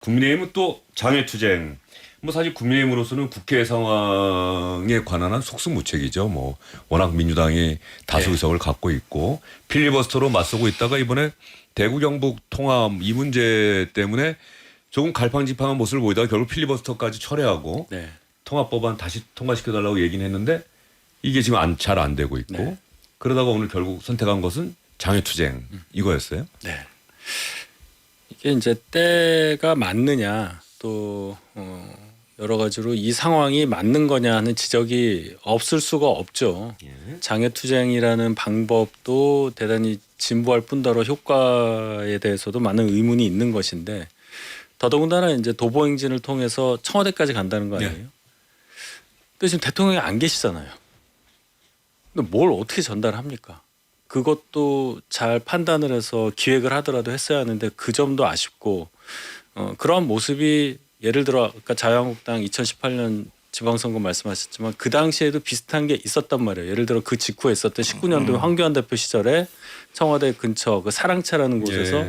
국민의힘은 또 장외투쟁. 뭐 사실 국민의힘으로서는 국회 상황에 관한 한 속수무책이죠. 뭐 워낙 민주당이 다수 의석을 갖고 있고 필리버스터로 맞서고 있다가 이번에 대구 경북 통합 이 문제 때문에 조금 갈팡질팡한 모습을 보이다가 결국 필리버스터까지 철회하고 네. 통합법안 다시 통과시켜달라고 얘기는 했는데 이게 지금 잘 안 되고 있고 네. 그러다가 오늘 결국 선택한 것은 장외투쟁 이거였어요. 네. 이게 이제 때가 맞느냐 또 여러 가지로 이 상황이 맞는 거냐 하는 지적이 없을 수가 없죠. 장외투쟁이라는 방법도 대단히 진보할 뿐더러 효과에 대해서도 많은 의문이 있는 것인데 더더군다나 이제 도보행진을 통해서 청와대까지 간다는 거 아니에요? 근데 지금 대통령이 안 계시잖아요. 근데 뭘 어떻게 전달합니까? 그것도 잘 판단을 해서 기획을 하더라도 했어야 하는데 그 점도 아쉽고 그런 모습이 예를 들어 아까 자유한국당 2018년 지방선거 말씀하셨지만 그 당시에도 비슷한 게 있었단 말이에요. 예를 들어 그 직후에 있었던 19년도 황교안 대표 시절에 청와대 근처 그 사랑차라는 곳에서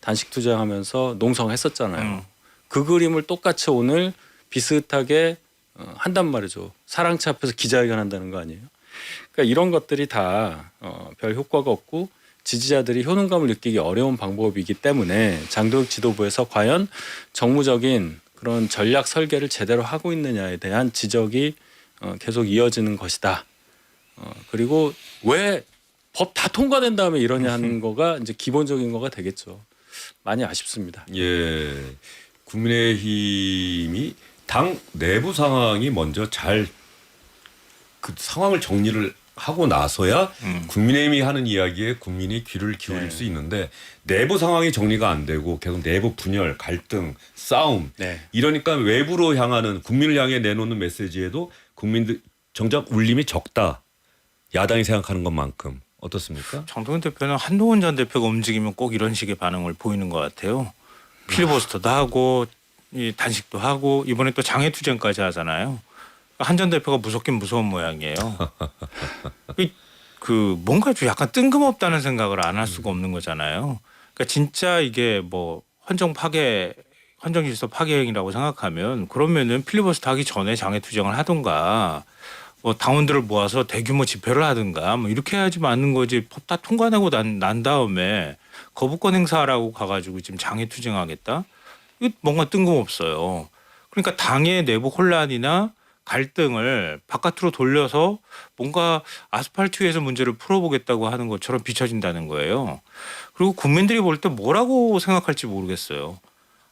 단식 투쟁하면서 농성했었잖아요. 그 그림을 똑같이 오늘 비슷하게 한단 말이죠. 사랑차 앞에서 기자회견 한다는 거 아니에요. 그러니까 이런 것들이 다 별 효과가 없고 지지자들이 효능감을 느끼기 어려운 방법이기 때문에 장도혁 지도부에서 과연 정무적인 그런 전략 설계를 제대로 하고 있느냐에 대한 지적이 계속 이어지는 것이다. 그리고 왜 법 다 통과된 다음에 이러냐 하는 거가 이제 기본적인 거가 되겠죠. 많이 아쉽습니다. 예, 국민의힘이 당 내부 상황이 먼저 잘 그 상황을 정리를 하고 나서야 국민의힘이 하는 이야기에 국민이 귀를 기울일 수 있는데 내부 상황이 정리가 안 되고 계속 내부 분열, 갈등, 싸움 이러니까 외부로 향하는 국민을 향해 내놓는 메시지에도 국민들 정작 울림이 적다. 야당이 생각하는 것만큼 어떻습니까? 장동현 대표는 한동훈 전 대표가 움직이면 꼭 이런 식의 반응을 보이는 것 같아요. 필리버스터도 하고 이 단식도 하고 이번에 또 장외투쟁까지 하잖아요. 한 전 대표가 무섭긴 무서운 모양이에요. 그 뭔가 좀 약간 뜬금없다는 생각을 안 할 수가 없는 거잖아요. 그러니까 진짜 이게 뭐 헌정 질서 파괴 행위라고 생각하면 그러면은 필리버스터 하기 전에 장외투쟁을 하든가 뭐 당원들을 모아서 대규모 집회를 하든가 뭐 이렇게 해야지 맞는 거지. 법 다 통과되고 난 다음에 거부권 행사하라고 가가지고 지금 장외투쟁하겠다? 이거 뭔가 뜬금없어요. 그러니까 당의 내부 혼란이나 갈등을 바깥으로 돌려서 뭔가 아스팔트 위에서 문제를 풀어보겠다고 하는 것처럼 비춰진다는 거예요. 그리고 국민들이 볼 때 뭐라고 생각할지 모르겠어요.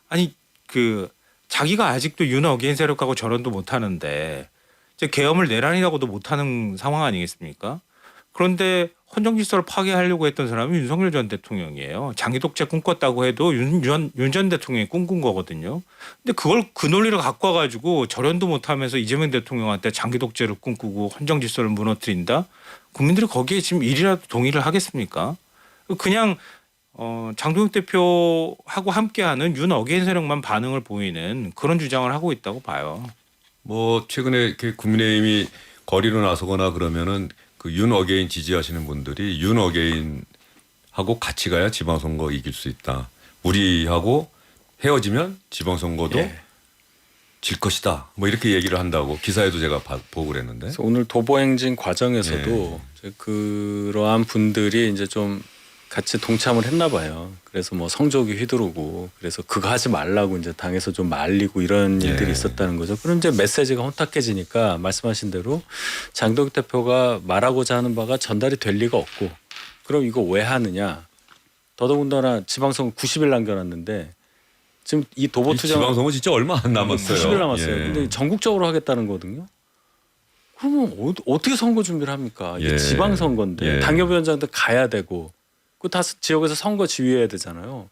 아니 그 자기가 아직도 윤 어게인 세력하고 절연도 못하는데 이제 계엄을 내란이라고도 못하는 상황 아니겠습니까? 그런데 헌정 질서를 파괴하려고 했던 사람이 윤석열 전 대통령이에요. 장기 독재 꿈꿨다고 해도 윤 전 대통령이 꿈꾼 거거든요. 근데 그걸 그 논리를 갖고 와가지고 절연도 못하면서 이재명 대통령한테 장기 독재를 꿈꾸고 헌정 질서를 무너뜨린다? 국민들이 거기에 지금 일이라도 동의를 하겠습니까? 그냥 장동혁 대표하고 함께하는 윤 어게인 세력만 반응을 보이는 그런 주장을 하고 있다고 봐요. 뭐 최근에 국민의힘이 거리로 나서거나 그러면은 그 윤 어게인 지지하시는 분들이 윤 어게인하고 같이 가야 지방선거 이길 수 있다. 우리하고 헤어지면 지방선거도 질 것이다. 뭐 이렇게 얘기를 한다고 기사에도 제가 보고 그랬는데. 그래서 오늘 도보행진 과정에서도 그러한 분들이 이제 좀 같이 동참을 했나 봐요. 그래서 뭐 성조기 휘두르고 그래서 그거 하지 말라고 이제 당에서 좀 말리고 이런 일들이 있었다는 거죠. 그럼 이제 메시지가 혼탁해지니까 말씀하신 대로 장동혁 대표가 말하고자 하는 바가 전달이 될 리가 없고 그럼 이거 왜 하느냐. 더더군다나 지방선거 90일 남겨놨는데 지금 이 도보투쟁 지방선거 진짜 얼마 안 남았어요. 90일 남았어요. 근데 전국적으로 하겠다는 거거든요. 그러면 어떻게 선거 준비를 합니까? 이게 지방선거인데 당협위원장도 가야 되고 그 다 지역에서 선거 지휘해야 되잖아요.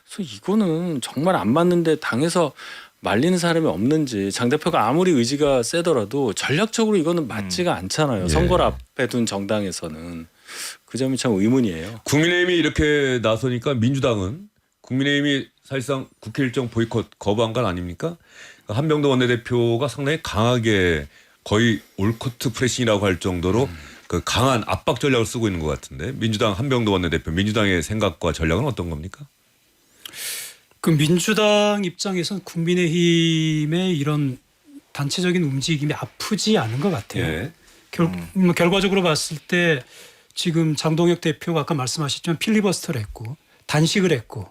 그래서 이거는 정말 안 맞는데 당에서 말리는 사람이 없는지 장 대표가 아무리 의지가 세더라도 전략적으로 이거는 맞지가 않잖아요. 선거를 앞에 둔 정당에서는. 그 점이 참 의문이에요. 국민의힘이 이렇게 나서니까 민주당은 국민의힘이 사실상 국회 일정 보이콧 거부한 건 아닙니까? 한병도 원내대표가 상당히 강하게 거의 올코트 프레싱이라고 할 정도로 그 강한 압박 전략을 쓰고 있는 것 같은데 민주당 한병도 원내대표 민주당의 생각과 전략은 어떤 겁니까? 그 민주당 입장에서는 국민의힘의 이런 단체적인 움직임이 아프지 않은 것 같아요. 예. 결과적으로 봤을 때 지금 장동혁 대표가 아까 말씀하셨지만 필리버스터를 했고 단식을 했고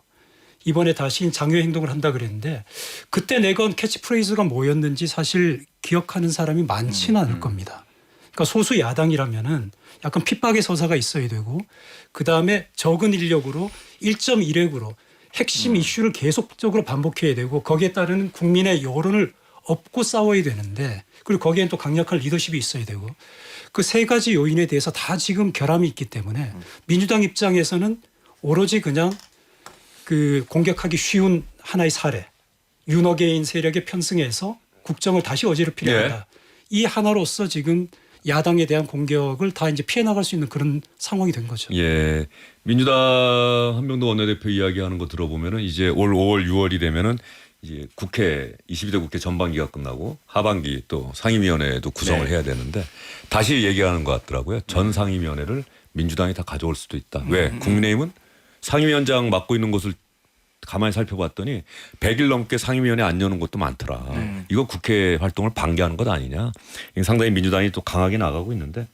이번에 다시 장외 행동을 한다 그랬는데 그때 내건 캐치프레이즈가 뭐였는지 사실 기억하는 사람이 많지는 않을 겁니다. 그러니까 소수 야당이라면은 약간 핍박의 서사가 있어야 되고 그다음에 적은 인력으로 1.1핵으로 핵심 이슈를 계속적으로 반복해야 되고 거기에 따르는 국민의 여론을 업고 싸워야 되는데 그리고 거기엔 또 강력한 리더십이 있어야 되고 그 세 가지 요인에 대해서 다 지금 결함이 있기 때문에 민주당 입장에서는 오로지 그냥 그 공격하기 쉬운 하나의 사례 윤어게인 세력에 편승해서 국정을 다시 어지럽히려 한다. 이 하나로서 지금 야당에 대한 공격을 다 이제 피해 나갈 수 있는 그런 상황이 된 거죠. 예. 민주당 한명도 원내대표 이야기하는 거 들어보면은 이제 올 5월 6월이 되면은 이제 국회 22대 국회 전반기가 끝나고 하반기 또 상임위원회도 구성을 네. 해야 되는데 다시 얘기하는 것 같더라고요. 전 상임위원회를 민주당이 다 가져올 수도 있다. 왜? 국민의힘은 상임위원장 맡고 있는 곳을 가만히 살펴봤더니 100일 넘게 상임위원회 안 여는 곳도 많더라. 이거 국회 활동을 방해하는 것 아니냐. 상당히 민주당이 또 강하게 나가고 있는데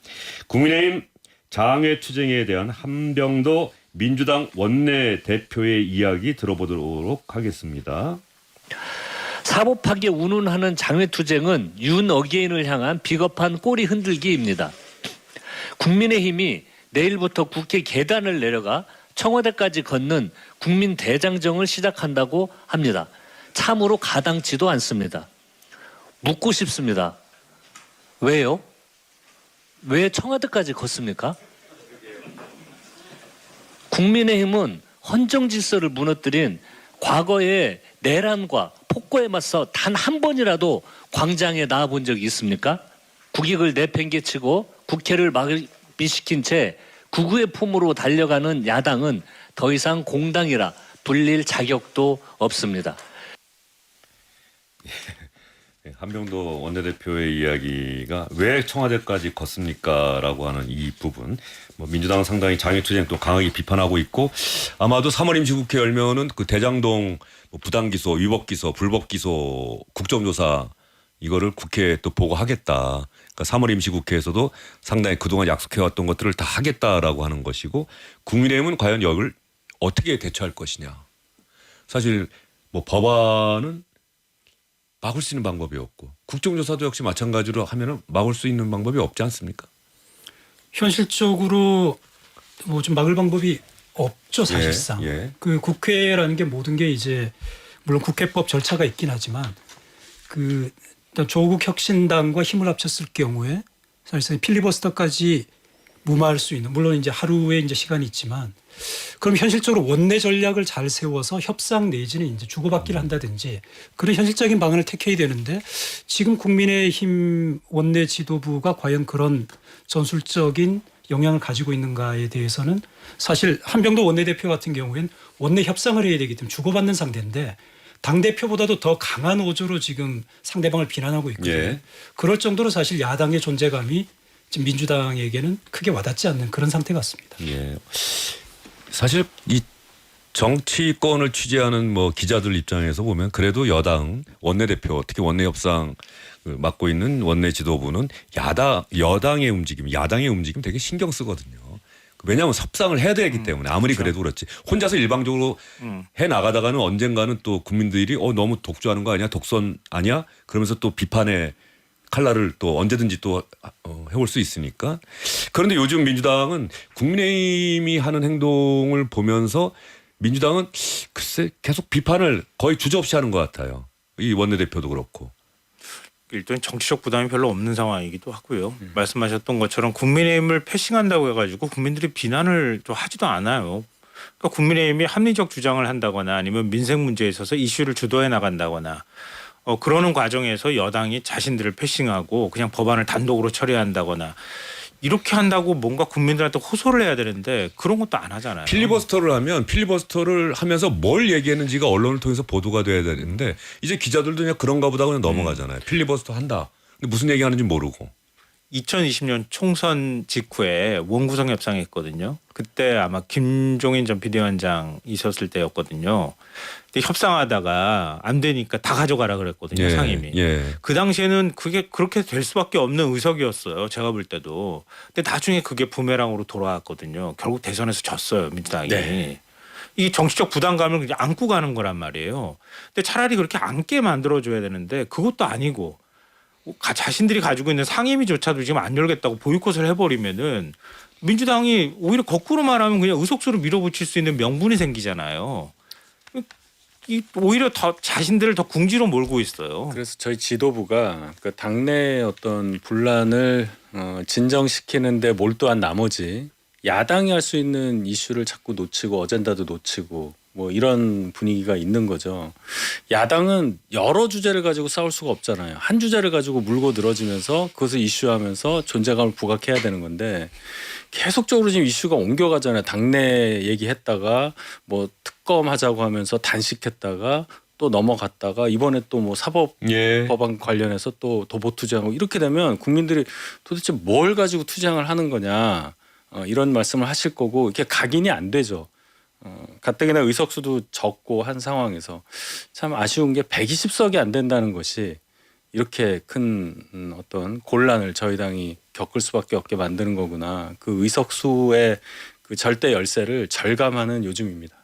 국민의힘 장외투쟁에 대한 한병도 민주당 원내대표의 이야기 들어보도록 하겠습니다. 사법하게 운운하는 장외투쟁은 윤어게인을 향한 비겁한 꼬리 흔들기입니다. 국민의힘이 내일부터 국회 계단을 내려가 청와대까지 걷는 국민 대장정을 시작한다고 합니다. 참으로 가당치도 않습니다. 묻고 싶습니다. 왜요? 왜 청와대까지 걷습니까? 국민의힘은 헌정 질서를 무너뜨린 과거의 내란과 폭거에 맞서 단 한 번이라도 광장에 나와본 적이 있습니까? 국익을 내팽개치고 국회를 마비시킨 채 극우의 품으로 달려가는 야당은 더 이상 공당이라 불릴 자격도 없습니다. 한병도 원내대표의 이야기가 왜 청와대까지 걷습니까라고 하는 이 부분, 뭐 민주당은 상당히 장외투쟁 또 강하게 비판하고 있고 아마도 3월 임시국회 열면은 그 대장동 뭐 부당기소, 위법기소, 불법기소, 국정조사 이거를 국회에 또 보고하겠다. 그러니까 3월 임시국회에서도 상당히 그동안 약속해왔던 것들을 다 하겠다라고 하는 것이고 국민의힘은 과연 이걸 어떻게 대처할 것이냐. 사실 뭐 법안은 막을 수 있는 방법이 없고 국정조사도 역시 마찬가지로 하면은 막을 수 있는 방법이 없지 않습니까? 현실적으로 뭐 좀 막을 방법이 없죠 사실상. 예. 그 국회라는 게 모든 게 이제 물론 국회법 절차가 있긴 하지만 그 일단 조국 혁신당과 힘을 합쳤을 경우에 사실상 필리버스터까지 무마할 수 있는 물론 이제 하루의 이제 시간이 있지만 그럼 현실적으로 원내 전략을 잘 세워서 협상 내지는 이제 주고받기를 한다든지 그런 현실적인 방안을 택해야 되는데 지금 국민의힘 원내 지도부가 과연 그런 전술적인 영향을 가지고 있는가에 대해서는 사실 한병도 원내대표 같은 경우에는 원내 협상을 해야 되기 때문에 주고받는 상대인데 당대표보다도 더 강한 어조로 지금 상대방을 비난하고 있거든요. 예. 그럴 정도로 사실 야당의 존재감이 지금 민주당에게는 크게 와닿지 않는 그런 상태 같습니다. 예. 사실 이 정치권을 취재하는 뭐 기자들 입장에서 보면 그래도 여당 원내대표 특히 원내 협상 맡고 있는 원내 지도부는 여당의 움직임, 야당의 움직임 되게 신경 쓰거든요. 왜냐하면 협상을 해야 되기 때문에 아무리 그래도 그렇지 혼자서 일방적으로 해 나가다가는 언젠가는 또 국민들이 너무 독주하는 거 아니야, 독선 아니야, 그러면서 또 비판의 칼날을 또 언제든지 또 해올 수 있으니까. 그런데 요즘 민주당은 국민의힘이 하는 행동을 보면서 민주당은 글쎄 계속 비판을 거의 주저없이 하는 것 같아요. 이 원내대표도 그렇고. 일단 정치적 부담이 별로 없는 상황이기도 하고요. 말씀하셨던 것처럼 국민의힘을 패싱한다고 해가지고 국민들이 비난을 좀 하지도 않아요. 그러니까 국민의힘이 합리적 주장을 한다거나 아니면 민생 문제에 있어서 이슈를 주도해 나간다거나 그러는 과정에서 여당이 자신들을 패싱하고 그냥 법안을 단독으로 처리한다거나 이렇게 한다고 뭔가 국민들한테 호소를 해야 되는데 그런 것도 안 하잖아요. 필리버스터를 하면 필리버스터를 하면서 뭘 얘기했는지가 언론을 통해서 보도가 돼야 되는데 이제 기자들도 그냥 그런가 보다 그냥 넘어가잖아요. 필리버스터 한다. 근데 무슨 얘기하는지 모르고. 2020년 총선 직후에 원구성 협상했거든요. 그때 아마 김종인 전 비대위원장 있었을 때였거든요. 근데 협상하다가 안 되니까 다 가져가라 그랬거든요. 상임위. 예. 그 당시에는 그게 그렇게 될 수밖에 없는 의석이었어요. 제가 볼 때도. 근데 나중에 그게 부메랑으로 돌아왔거든요. 결국 대선에서 졌어요. 민주당이. 네. 이 정치적 부담감을 그냥 안고 가는 거란 말이에요. 근데 차라리 그렇게 안게 만들어줘야 되는데 그것도 아니고 자신들이 가지고 있는 상임위조차도 지금 안 열겠다고 보이콧을 해버리면은 민주당이 오히려 거꾸로 말하면 그냥 의석수로 밀어붙일 수 있는 명분이 생기잖아요. 오히려 더 자신들을 더 궁지로 몰고 있어요. 그래서 저희 지도부가 그 당내 어떤 분란을 진정시키는데 몰두한 나머지 야당이 할 수 있는 이슈를 자꾸 놓치고 어젠다도 놓치고 뭐 이런 분위기가 있는 거죠. 야당은 여러 주제를 가지고 싸울 수가 없잖아요. 한 주제를 가지고 물고 늘어지면서 그것을 이슈하면서 존재감을 부각해야 되는 건데 계속적으로 지금 이슈가 옮겨가잖아요. 당내 얘기했다가 뭐 특검 하자고 하면서 단식했다가 또 넘어갔다가 이번에 또 뭐 사법 예. 법안 관련해서 또 도보 투쟁하고 이렇게 되면 국민들이 도대체 뭘 가지고 투쟁을 하는 거냐 이런 말씀을 하실 거고 이게 각인이 안 되죠. 가뜩이나 의석수도 적고 한 상황에서 참 아쉬운 게 120석이 안 된다는 것이 이렇게 큰 어떤 곤란을 저희 당이 겪을 수밖에 없게 만드는 거구나. 그 의석수의 그 절대 열세를 절감하는 요즘입니다.